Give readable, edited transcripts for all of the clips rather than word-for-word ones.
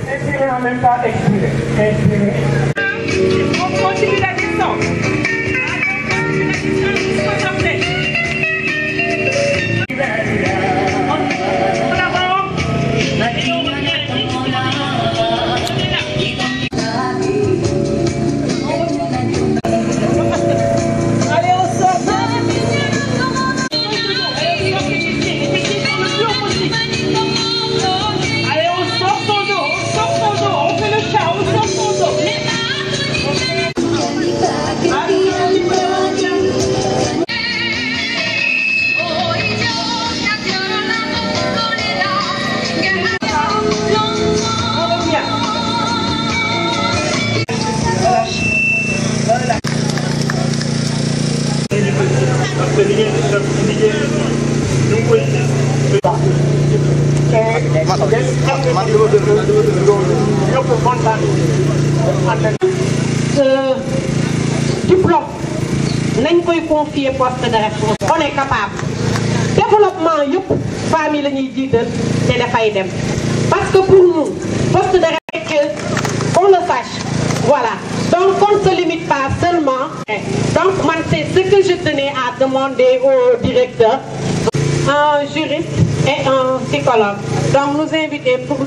Expirez en même temps, expirez. Expirez. On continue la descente. Diplôme nañ koy confier poste de réponse. On est capable développement yëpp famille la ñuy jiital te dafay dem parce que pour nous poste de réponse on le sache voilà donc on ne se limite pas seulement donc man c'est ce que je tenais à demander au directeur, un juriste et un psychologue. Donc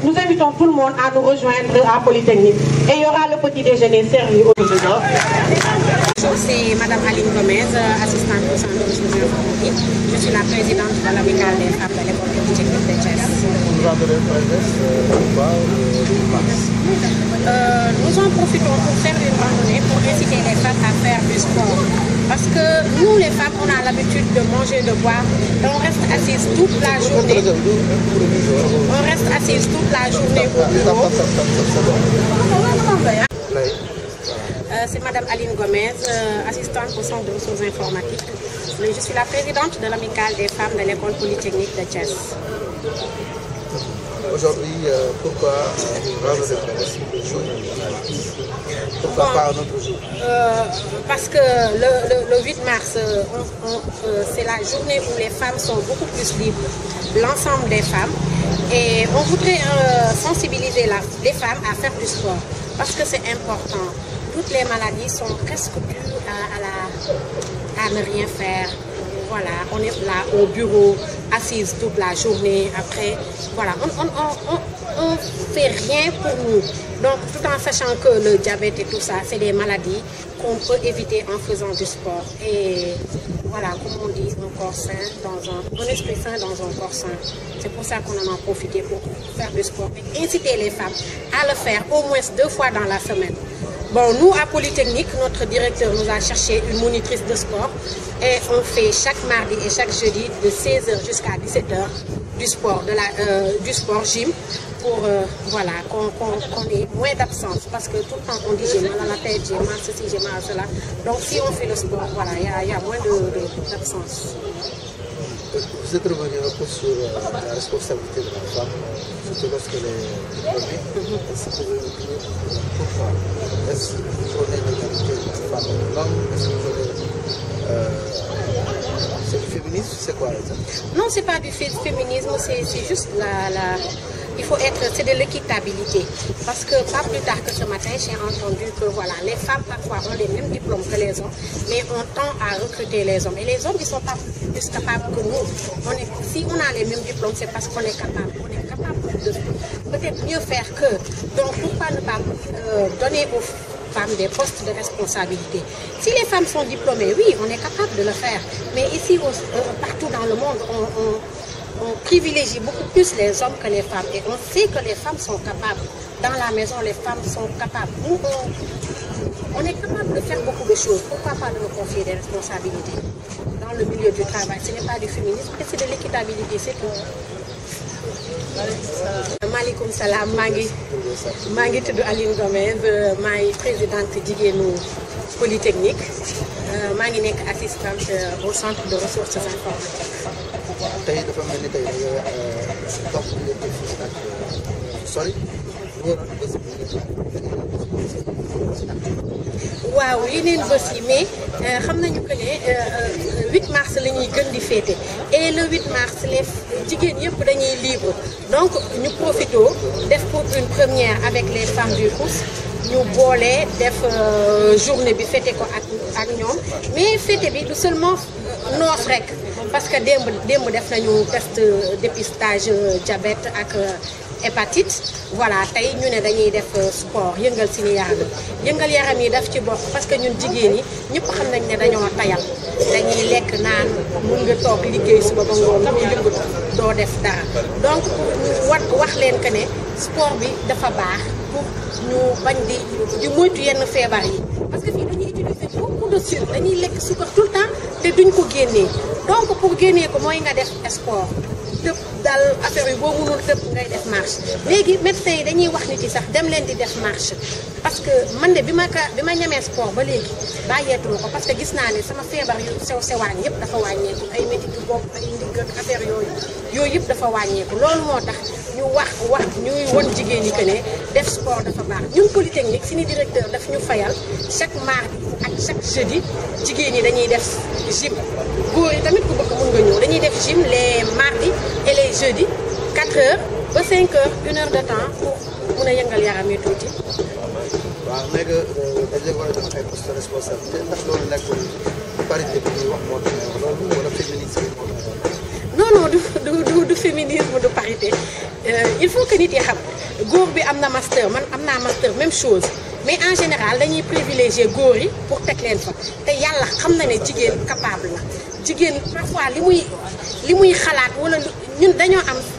nous invitons tout le monde à nous rejoindre à Polytechnique. Et il y aura le petit déjeuner servi au dehors. C'est Madame Aline Gomez, assistante au centre de ressources informatiques. Je suis la présidente de l'amicale des femmes de l'école polytechnique de Thiès. Nous en profitons pour faire une randonnée pour inciter les femmes à faire du sport. Parce que nous les femmes, on a l'habitude de manger, de boire, et on reste assises toute la journée. On reste assises toute la journée au bureau. C'est Madame Aline Gomez, assistante au centre de ressources informatiques. Je suis la présidente de l'amicale des femmes de l'école polytechnique de Thiès. Aujourd'hui, pourquoi une randonnée le jour? Pourquoi pas un autre jour? Parce que le 8 mars, c'est la journée où les femmes sont beaucoup plus libres, l'ensemble des femmes. Et on voudrait sensibiliser les femmes à faire du sport parce que c'est important. Toutes les maladies sont presque dues à ne rien faire. Voilà, on est là au bureau, assise toute la journée. Après, voilà, on fait rien pour nous. Donc, tout en sachant que le diabète et tout ça, c'est des maladies qu'on peut éviter en faisant du sport. Et voilà, comme on dit, un corps sain un esprit sain dans un corps sain. C'est pour ça qu'on en a profité pour faire du sport et inciter les femmes à le faire au moins 2 fois dans la semaine. Bon, nous, à Polytechnique, notre directeur nous a cherché une monitrice de sport et on fait chaque mardi et chaque jeudi de 16h jusqu'à 17h du sport gym pour voilà, qu'on ait moins d'absence parce que tout le temps on dit j'ai mal à la tête, j'ai mal à ceci, j'ai mal à cela. Donc si on fait le sport, voilà, il y a moins d'absence. Vous êtes revenu un peu sur la responsabilité de la femme, surtout lorsqu'elle est diplômée. Est-ce que vous pouvez nous dire pourquoi? Est-ce que vous prenez l'égalité de la femme et de l'homme? Est-ce que vous prenez... c'est du féminisme? C'est quoi l'exemple? Non, c'est pas du féminisme, c'est juste il faut être, c'est de l'équitabilité. Parce que pas plus tard que ce matin, j'ai entendu que voilà, les femmes parfois ont les mêmes diplômes que les hommes, mais on tend à recruter les hommes. Et les hommes, ils ne sont pas plus capables que nous. Si on a les mêmes diplômes, c'est parce qu'on est capable. On est capable de peut-être mieux faire que. Donc pourquoi ne pas donner aux femmes des postes de responsabilité? Si les femmes sont diplômées, oui, on est capable de le faire. Mais ici, partout dans le monde, on privilégie beaucoup plus les hommes que les femmes. Et on sait que les femmes sont capables. Dans la maison, les femmes sont capables. Nous, on est capable de faire beaucoup de choses. Pourquoi pas de nous confier des responsabilités dans le milieu du travail? Ce n'est pas du féminisme, c'est de l'équitabilité, c'est tout. Malikum salam, Mangi tudd Aline Gomez, maay présidente jigéenu Polytechnique, maa ngi nekk assistante au centre de ressources informatiques. tey dafa mel ni tey topp ngeen def ak sori. waaw yeneen bés yi mais xam nañu que ne 8 mars la ñuy gën di fêter et le 8 mars les jigéen yëpp dañuy libre donc ñu profito def pour une première avec les femmes du Crous ñu boole def journée bi fêter ko ak ñoom mais fêter bi du seulement noos rek parce que démb def nañu test dépistage diabète ak hépatite voilà tey ñu ne dañuy def sport yëngal suñu yaram yi daf ci bokk parce que ñun jigéen ñi ñëpp xam nañ ne dañoo tayal dañuy lekk naan mun nga toog liggéey suba ba ngoon doo yëngatu doo def dara donc ñu wax leen que ne sport bi dafa baax pour ñu bañ di moytu yenn feebar yi parce que fii dañuy utiliser beaucoup de sucre dañuy lekk sucre tout le temps te duñ ko génnee donc pour génnee ko mooy nga def sport tëb dal affaire yi boo mënul tëb ngay def marche léegi médecins yi dañuy wax nit yi sax dem leen di def marche parce que man de bi ma ñamee sport ba léegi bàyyeetuma ko parce que gis naa ne sama feebar yu sewaan yëpp dafa wàññeeku ay métitu bopp ay ndigg ak affaire yooyu yëpp dafa wàññeeku loolu moo tax ñu wax ñuy won jigéen ñi que ne def sport dafa baax ñun Polytechnique suñu directeur daf ñu fayal chaque mardi ak chaque jeudi jigéen ñi dañuy def gym góor yi tamit ku bëgg mën nga ñëw dañuy def gym les mardis et les jeudis 4 heures ba 5 heures 1 heure de temps pour mun a yëngal yaram yi tuuti. waaw léegi dañu war a def ay postes de responsabilité ndax loolu nekkul parité bi ñuy wax moo tax loolu wala féminisme non du féminisme du parité il faut que nit yi xam góor bi am na master man am naa master même chose mais en général dañuy privilégier góor yi pour teg leen fa te yàlla xam na ne jigéen capable la jigéen parfois li muy xalaat wala ñun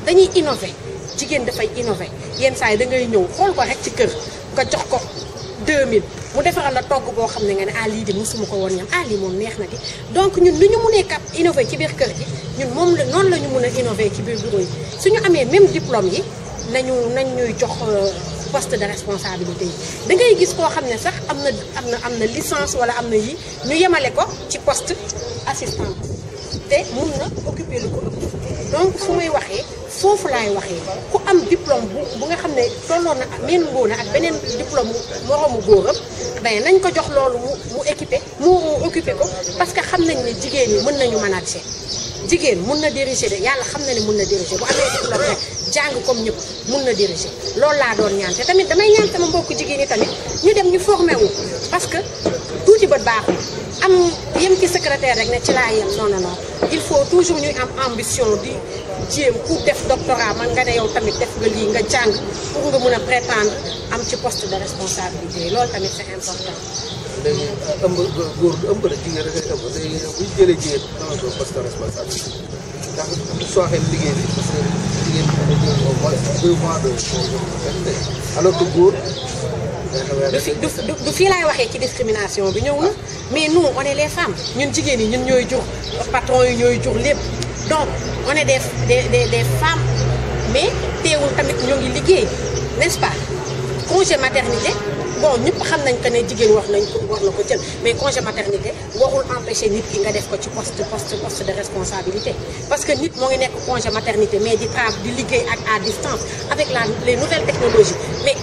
dañuy innover jigéen dafay innover yenn saa yi da ngay ñëw xool ko rek ci kër nga jox ko 2000 mu defaral la togg boo xam ne nga ne lii de mosuma ko woon ñam lii moom neex na di donc ñun lu ñu mënee cap innover ci biir kër gi ñun moom la noonu la ñu mën a innover ci biir bureau yi suñu amee même diplôme yi nañ ñuy jox poste de responsabilité yi da ngay gis koo xam ne sax am na licence wala am na yi ñu yemale ko ci poste assistant te mun na occuper lu ko ëpp donc fu may waxee foofu laay waxee ku am diplôme bu nga xam ne tolloon na méngoo na ak beneen diplôme moroomu góoram ben nañ ko jox loolu mu occupé ko parce que xam nañ ne jigéen ñi mën nañu manager jigéen mun na diriger de yàlla xam na ne mun na diriger bu amee diplôme rek jàng comme ñëpp mun na diriger loolu laa doon ñaan te tamit damay ñaan sama mbokku jigéen ñi tamit ñu dem ñu formé wu parce que tuuti bët baaxul am yem ci secrétaire rek ne ci laa yem non il faut toujours ñuy am ambition di jéem pour def doctorat man nga ne yow tamit def nga lii nga jàng pour nga mun a prétendre am ci poste de responsabilité loolu tamit c'est important. léegi góor du ëmb rek jigéen rek ay ëmb léegi bu ñu jëlee jigéen dama doon poste de responsabilité ndax sooxee liggéey bi parce que jigéen bi dafa jël au moins 2 mois de responsabilité alors que góor. du fii laay waxee ci discrimination bi ñëw na mais nous on est les femmes ñun jigéen ñi ñun ñooy jur patron yi ñooy jur lépp donc on est des femmes mais teewul tamit ñoo ngi liggéey n'est-ce pas congé maternité bon ñëpp xam nañ que ne jigéen war na ko jël mais congé maternité warul empêcher nit ki nga def ko ci poste de responsabilité parce que nit moo ngi nekk congé maternité mais di liggéey ak à distance avec les nouvelles technologies mais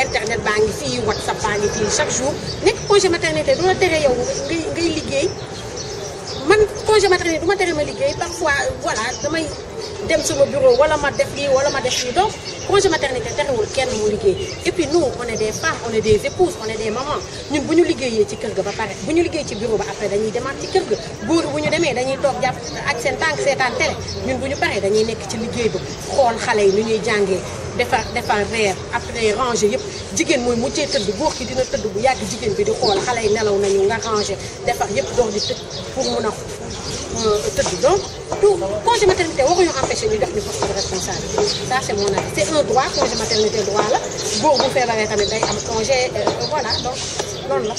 internet baa ngi fii WhatsApp baa ngi fii chaque jour nekk congé maternité du la tere yow ngay liggéey man congé maternité du ma tere ma liggéey parfois voilà damay dem sama bureau wala ma def lii wala ma def lii donc congé maternité terewul kenn mu liggéey et puis nous on est des femmes on est des épouses on est des mamans ñun bu ñu liggéeyee ci kër ga ba pare bu ñu liggéey ci bureau ba après dañuy demaat ci kër ga góor bu ñu demee dañuy toog jàpp ak seen tànk seetaan télé ñun bu ñu paree dañuy nekk ci liggéey ba xool xale yi nu ñuy jàngee defar reer après ranger yëpp jigéen mooy mujjee tëdd góor ki dina tëdd bu yàgg jigéen bi di xool xale yi nelaw nañu nga ranger defar yëpp door di tëdd pour mun a tëdd donc tout congé maternité waruñu empêcher ñu def ñu poste de responsabilité ça c'est mon avis c'est un droit congé maternité droit la góor bu feebaree tamit day am congé voilà donc loolu la.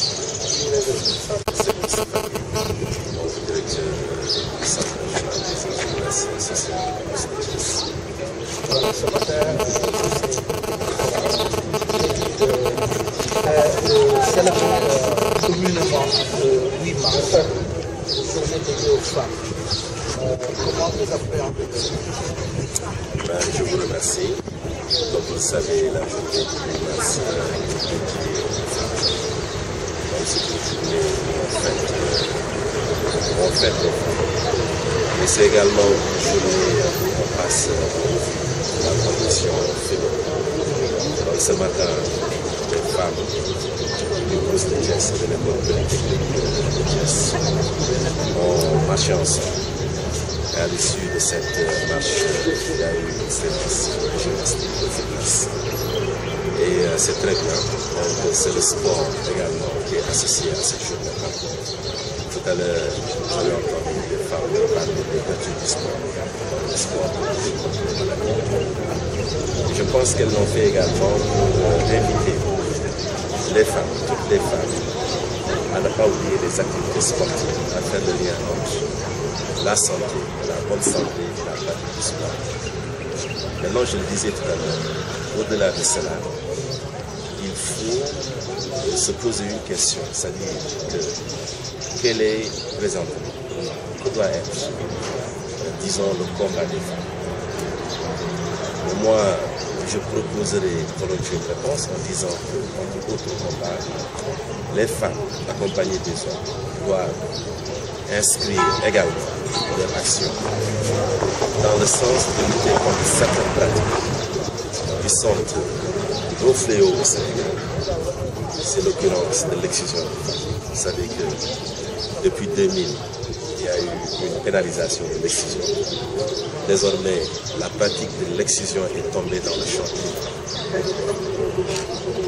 Ce matin, célébrons communément le 8 mars, journée dédiée aux femmes. Comment vous appréhendez? Je vous remercie. Comme vous le savez, la journée du 8 mars c'est une journée où on fête les femmes. Mais c'est également une journée où on passe la condition féminine. Donc ce matin, les femmes du poste de Thiès et de l'école polytechnique de Thiès ont marché ensemble. Et à l'issue de cette marche, il y a eu une séance de gymnastique de fitness. Et c'est très bien. Donc c'est le sport également qui est associé à cette journée-là. Tout à l'heure, j'avais entendu des femmes parler des vertus du sport. Donc le sport, je pense qu'elles l'ont fait également pour inviter les femmes, toutes les femmes, à ne pas oublier les activités sportives, à faire le lien entre la santé, la bonne santé et la pratique du sport. Maintenant, je le disais tout à l'heure, au-delà de cela, il faut se poser une question, c'est-à-dire que quel est présentement, que doit être, disons, le combat des femmes. Et moi, je proposerai volontiers une réponse en disant que, dans tout autre combat, les femmes accompagnées des hommes doivent inscrire également leur action dans le sens de lutter contre certaines pratiques qui sont de gros fléaux au Sénégal. C'est l'occurrence de l'excision. Vous savez que depuis 2000, il y a eu une pénalisation de l'excision. Désormais, la pratique de l'excision est tombée dans le champ libre.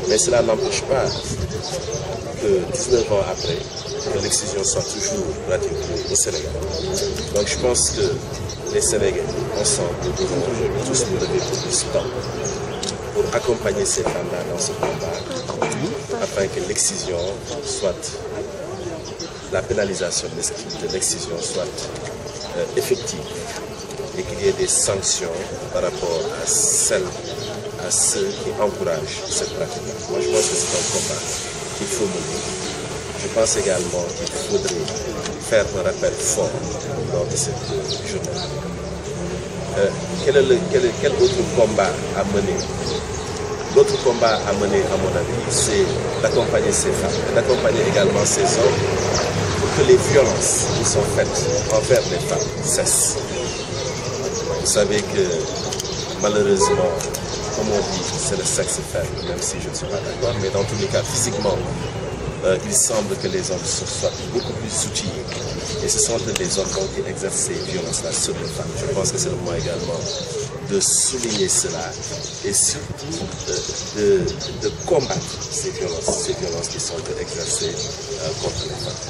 Mais cela n'empêche pas que 19 ans après, que l'excision soit toujours pratiquée au Sénégal. Donc je pense que les Sénégalais, ensemble, nous devons tous nous lever pour du stop, pour accompagner ces femmes-là dans ce combat, afin que l'excision soit, la pénalisation de l'excision soit effective et qu'il y ait des sanctions par rapport à ceux qui encouragent cette pratique-là. Moi je pense que c'est un combat qu'il faut mener. Je pense également qu'il faudrait faire un rappel fort lors de cette journée. Quel autre combat à mener? L'autre combat à mener, à mon avis, c'est d'accompagner ces femmes et d'accompagner également ces hommes pour que les violences qui sont faites envers les femmes cessent. Vous savez que malheureusement, comme on dit, c'est le sexe faible, même si je ne suis pas d'accord, mais dans tous les cas, physiquement, il semble que les hommes soient beaucoup plus outillés. Et ce sont les hommes qui exercent ces violences-là sur les femmes. Je pense que c'est le moment également de souligner cela et surtout de combattre ces violences qui sont exercées contre les femmes.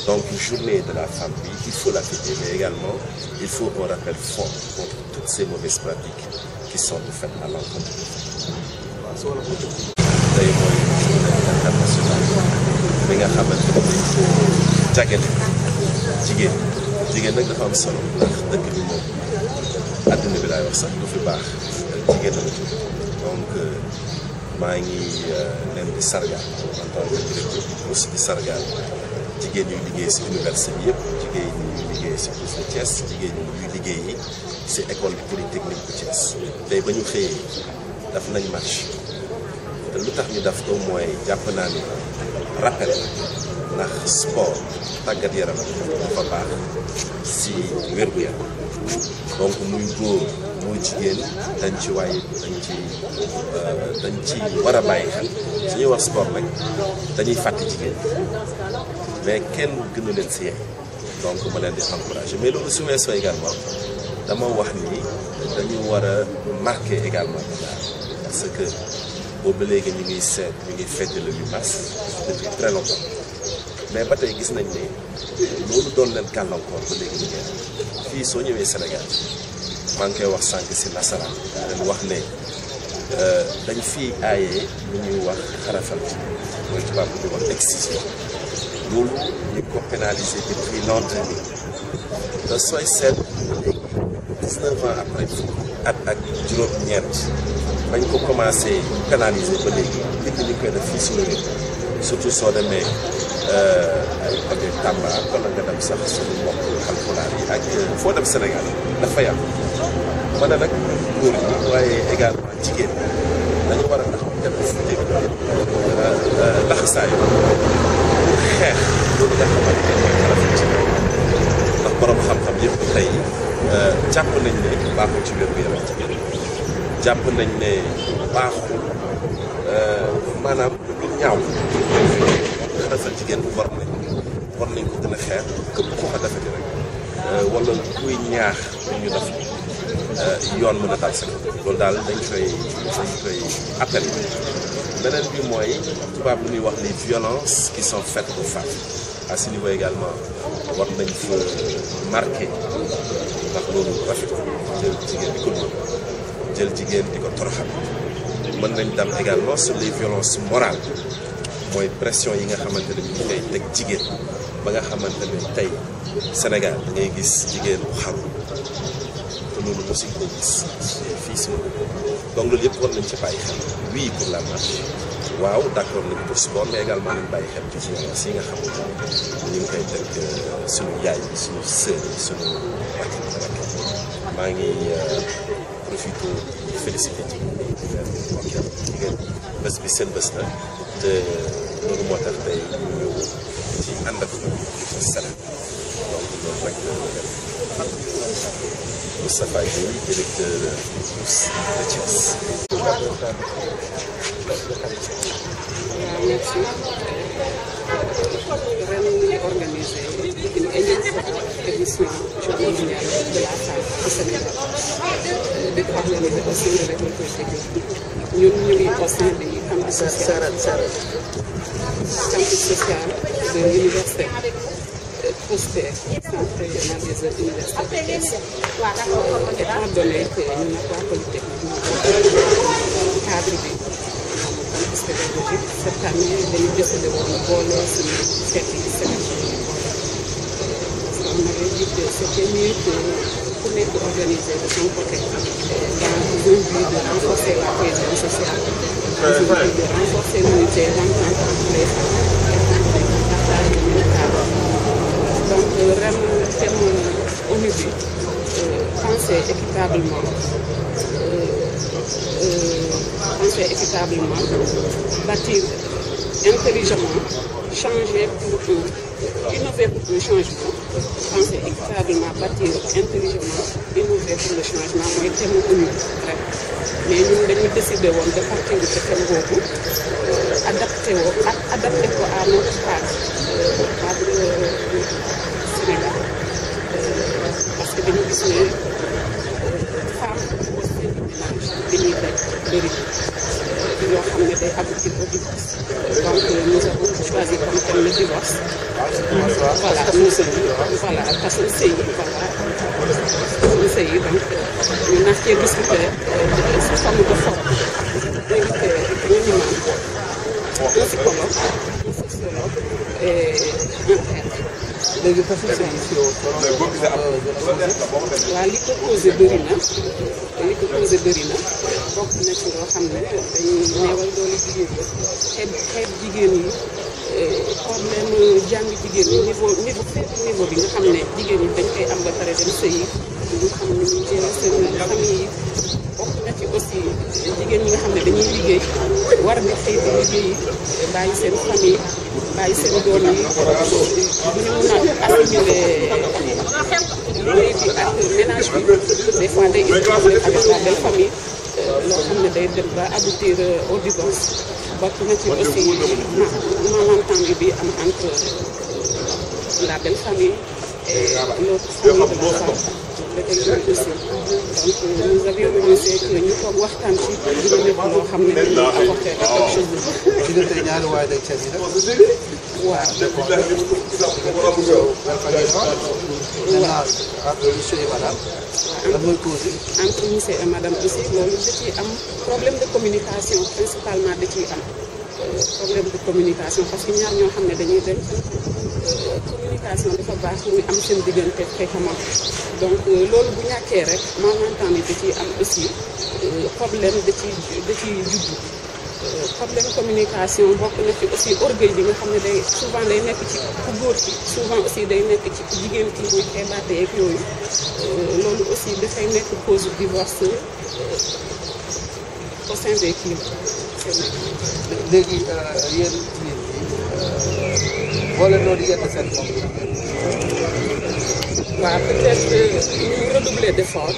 Donc, une journée de la femme, oui, il faut la fêter, mais également, il faut un rappel fort contre toutes ces mauvaises pratiques qui sont faites à l'encontre des femmes. Tey mooy journée internationale bi nga xamante ne dañ ko jagale jigéen nag dafa am solo ndax dëkk bi moom àdduna bi laay wax sax lu fi baax jigéen na la jóg donc maa ngi leen di sargal en tant que directeur aussi di sargal jigéen ñuy liggéey si université bi yëpp jigéen ñuy liggéey si poste de Thiès jigéen ñuy liggéey si école polytechnique bu Thiès tey ba ñu xëyee daf nañ match te lu tax ñu def ko mooy jàpp naa ni rappel ndax sport tàggat yaram dafa baax si wér-gu-yaram donc muy góor muy jigéen dañ ci war a bàyyi xel su ñuy wax sport nag dañuy fàtte jigéen mais kenn gënu leen si yegg donc ma leen di encouragé mais loolu su weesoo également dama wax ni dañu war a marqué également parce que boobu léegi ñu ngi fête le 8 mars depuis très longtemps mais ba tey gis nañ ne loolu doon leen gàllankoor ba léegi ñu ngi fii soo ñëwee Sénégal maa ngi koy wax sànq si nasaraan leen wax ne dañ fii aaye lu ñuy wax xarafal mooy tubaab bu ñuy wax excision loolu ñu ko pénalisé depuis l'an 2000 te sooy seet 19 ans après at ak juróom-ñeent bañ ko commencé pénaliser ba léegi nit ñi koy def fii suñu réew surtout soo demee ay côté Tamba wala nga dem sax suñu mbokk Haalpulaar yi ak foo dem Sénégal dafa yam ma ne nag góor ñi waaye également jigéen dañu war a taxaw dem si dégg laxasaayu pour xeex loolu nga xamante ne mooy rafet ndax borom xam-xam yëpp tey jàpp nañ ne baaxul ci wér-gu-yaram jigéen jàpp nañ ne baaxul maanaam lu ñaaw xarafal jigéen war nañ ko gën a xeex képp ku ko defati rek wala kuy ñaax ñu def yoon mën a dal sa loolu daal dañ koy appel beneen bi mooy tubaab lu ñuy wax les violences qui sont faites aux femmes à ce niveau également war nañ fa marqué ndax loolu rafet jël jigéen di ko dóor jël jigéen di ko toroxal mën nañ dem également sur les violences morales mooy pression yi nga xamante ne ñu ngi koy teg jigéen ba nga xamante ne tey Sénégal da ngay gis jigéen bu xaru te loolu mosuñ ko gis fii si donc loolu yëpp war nañ ci bàyyi xel oui pour la marche waaw d'accord nañ pour sport mais également nañ bàyyi xel ci violence yi nga xamante ne ñu ngi koy teg suñu yaay suñu sœur suñu rakk maa ngi profité félicité ci jigéen bés bi seen bés la te loolu moo tax tey ñu ñëw ci ànd ak ci Sénégal donc loolu rek Moustapha Gueye directeur Tous de Thiès. Merci. Ren ñu ngi organisé une énième édition journée mondiale de la femme au Sénégal di ko organisé aussi avec le projet ñun ñu ngi au sein du campus social de l'université Prospère, centre régional des universités de Thiès. Étant donné que ñu ne waa Polytechnique cadre bi campus pédagogique cette année dañu décidé woon boole suñu fête yi Sénégal parce qu'on avait dit que c'était mieux que ku nekk organiser de son côté dans un but de renforcer la cohésion sociale, dans un but de renforcer l'unité d'entente entre les femmes et de partage de même cadre. Donc ren thème ONU bi penser équitablement bâtir intelligemment changer pour innover pour le changement penser équitablement bâtir intelligemment innover pour le changement mooy thème ONU rek mais ñun dañu décidé woon de partir de ce thème boobu adapté ko à notre cadre Sénégal parce que dañu gis ne femme aussi dañuy daj bëri yoo xam ne day aboutir au divorce donc nous avons choisi comme thème le divorce voilà tasum sëy donc ñu nax cee discuter sous forme de forum invité un imam un psychologue un sociologue et un père. léegi foofu la waaw li ko causé bëri na bokk na ci loo xam ne dañuy néewal doole jigéen yi xeeb jigéen yi problème jàng jigéen ñi niveau bi nga xam ne jigéen ñi dañ koy am ba pare dem sëyi ñu xam ne ñu gérer seen famille yi bokk na ci aussi jigéen ñi nga xam ne dañuy liggéey war di xëy di liggéey bàyyi seen famille bàyyi seen doom yi bu ñu mën a assimiler liggéey bi ak ménage bi des fois day indi avec la belle famille loo xam ne day dem ba aboutir au divorce bokk na ci aussi malentendu bi am entre la belle famille et l'autre famille de la femme aussi donc nous avions pensé que ñu toog waxtaan ci dina nekk loo xam ne dañuy apporter quelque chose de diggante ñaari waay day ca yi waaw entre monsieur et madame aussi loolu da ciy am problème de communication principalement da ciy am problème de communication parce que ñaar ñoo xam ne dañuy dem communication dafa baax muy am seen diggante fréquemment donc loolu bu ñàkkee rek malentendu da ciy am aussi problème da ciy juddu problème communication bokk na ci aussi orgueil bi nga xam ne day souvent day nekk ci ku góor ki souvent aussi day nekk ci ku jigéen ki muy xeebaate yeeg yooyu loolu aussi dafay nekk cause de divorce au sein des kii léegi yéen jigéen ñi boole noonu yenn seen moom waaw peut-être ñu redoubler d'effort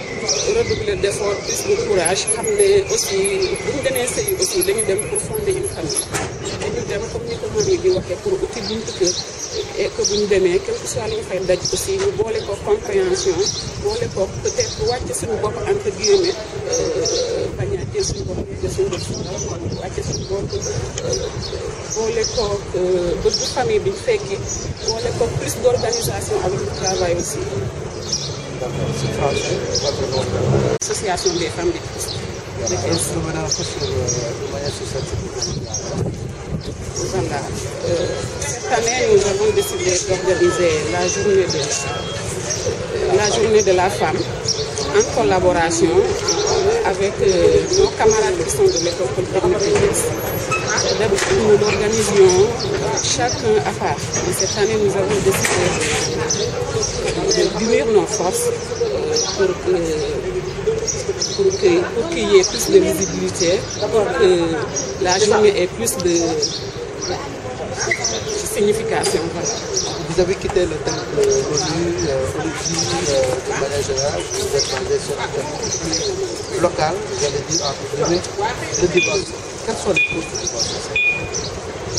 plus de courage xam ne aussi bu ñu demee sëy aussi dañu dem pour fonder une famille dañu dem comme ni ko Marie di waxee pour uti buntu kër et que bu ñu demee quel que soit li nga fay daj aussi ñu boole ko compréhension boole ko peut-être wàcce suñu bopp entre guillemets bañ a jël suñu bopp wàcce suñu bopp boole ko bëgg famille bi ñu fekki boole ko plus d'organisation avec le travail aussi. Association des femmes de Christ. Voilà. Cette année, nous avons décidé d'organiser la journée de la femme en collaboration avec nos camarades qui sont de l'école polytechnique de Thiès. D'habitude, nous l'organisions chacun à part. Mais cette année, nous avons décidé d'unir nos forces pour qu'il y ait plus de visibilité, pour que la journée ait plus de signification. Voilà. Vous avez quitté le thème de l'ONU, de manière générale, vous êtes basé sur un thème plus local, vous allez dire entre guillemets, le divorce. Quelles sont les causes du divorce?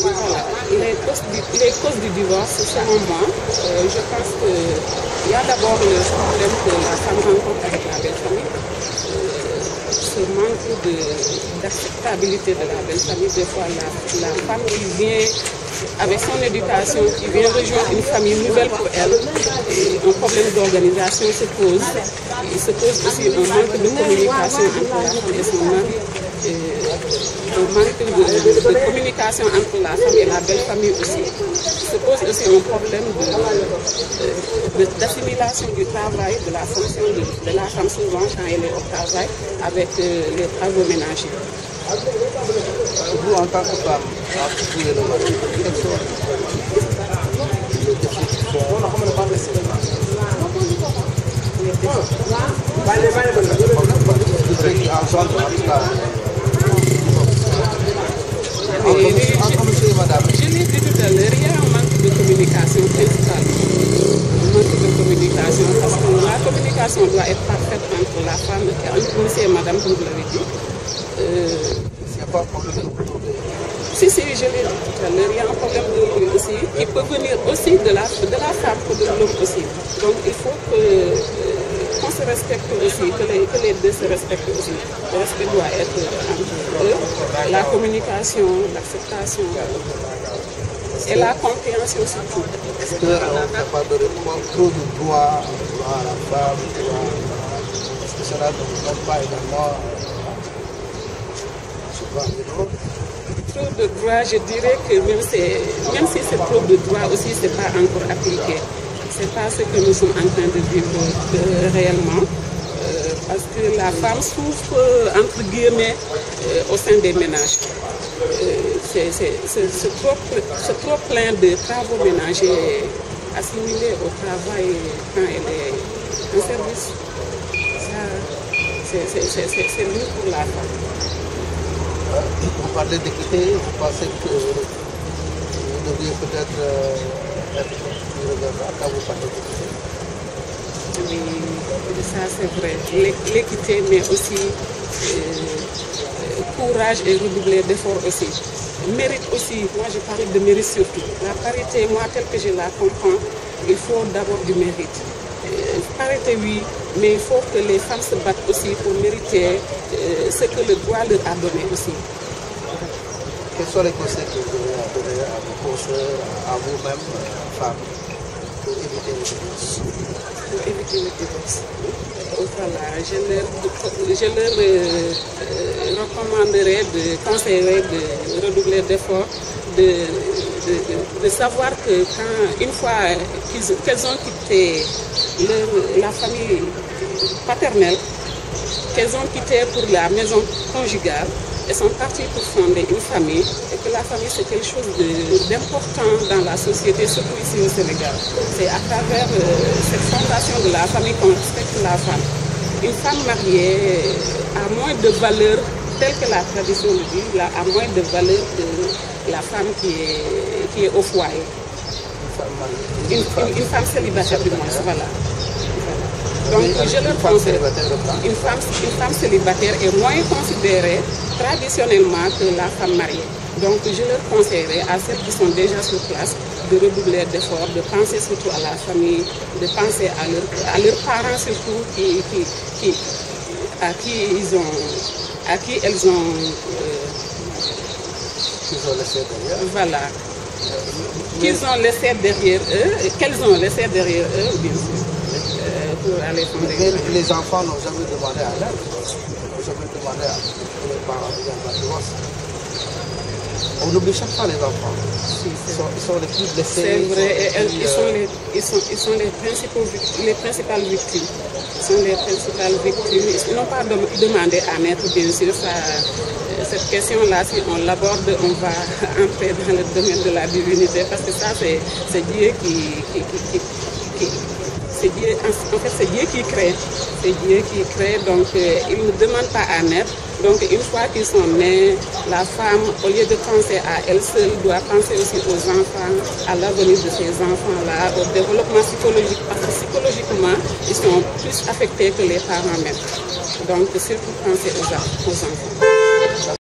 Voilà. Les causes du divorce, selon moi, je pense qu'il y a d'abord le problème que la femme rencontre avec la belle-famille, ce manque d'acceptabilité de la belle-famille. Des fois, la femme qui vient avec son éducation, qui vient rejoindre une famille nouvelle pour elle, et un problème d'organisation se pose. Il se pose aussi un manque de communication entre la femme et son mari. Un manque de communication entre la femme et la belle-famille aussi. Se pose aussi un problème d'assimilation du travail, de la fonction de la femme souvent quand elle est au travail avec les travaux ménagers. Vous, en tant que femme, vous et le mari, quels sont les défis qui sont Je l'ai dit tout à l'heure, il y a un manque de communication principale. Un manque de communication parce que la communication doit être parfaite entre la femme et entre monsieur et madame, comme vous l'avez dit. Il n'y a pas de problème de Si, je l'ai dit tout à l'heure, il y a un problème de aussi qui peut venir aussi de la femme ou de l'homme aussi. Donc il faut qu'on se respecte aussi, que les deux se respectent aussi. Le respect doit être entre eux, la communication, l'acceptation et la compréhension surtout. Est-ce qu'on n'a pas donné trop de droits à la femme? Est-ce que cela ne donne pas également trop de droits, je dirais que même si c'est trop de droits aussi, ce n'est pas encore appliqué. Ce n'est pas ce que nous sommes en train de vivre réellement. Parce que la femme souffre, entre guillemets, au sein des ménages. C'est trop plein de travaux ménagers assimilés au travail quand elle est en service. C'est lourd pour la femme. Vous parlez d'équité, vous pensez que vous devriez peut-être être plus regardant quand vous parlez d'équité? Oui, ça c'est vrai. L'équité, mais aussi courage et redoubler d'efforts aussi. Mérite aussi, moi je parle de mérite surtout. La parité, moi telle que je la comprends, il faut d'abord du mérite. Parité oui, mais il faut que les femmes se battent aussi pour mériter ce que le droit leur a donné aussi. Quels sont les conseils que vous devez donner à vos consoeurs, à vous-même, femmes, pour éviter le divorce? Pour éviter le divorce. Voilà, je leur recommanderais, conseillerais de redoubler d'efforts, de savoir que une fois qu'elles ont quitté la famille paternelle, qu'elles ont quitté pour la maison conjugale, Elles sont parties pour fonder une famille et que la famille c'est quelque chose d'important dans la société, surtout ici au Sénégal. C'est à travers cette fondation de la famille qu'on respecte la femme. Une femme mariée a moins de valeur, telle que la tradition le dit, a moins de valeur que la femme qui est au foyer. Une femme célibataire du moins, voilà. Donc je leur conseille, une femme célibataire est moins considérée traditionnellement que la femme mariée. Donc je leur conseillerais à celles qui sont déjà sur place de redoubler d'efforts, de penser surtout à la famille, de penser à leurs parents surtout à qui elles ont voilà, qu'ils ont laissé derrière eux, qu'elles ont laissé derrière eux, bien sûr. Pour aller fonder. Les enfants n'ont jamais demandé à l'aide, n'ont jamais demandé à les parents de divorce. On oublie chaque fois les enfants. Ils sont les plus blessés. C'est vrai, ils sont les principales victimes. Ils sont les principales victimes. Ils n'ont pas demandé à naître, bien sûr. Cette question-là, si on l'aborde, on va entrer dans le domaine de la divinité, parce que ça, c'est Dieu en fait, c'est Dieu qui crée. C'est Dieu qui crée, donc il ne demande pas à naître. Donc une fois qu'ils sont nés, la femme, au lieu de penser à elle seule, doit penser aussi aux enfants, à l'avenir de ces enfants-là, au développement psychologique, parce que psychologiquement, ils sont plus affectés que les parents même. Donc surtout penser aux enfants.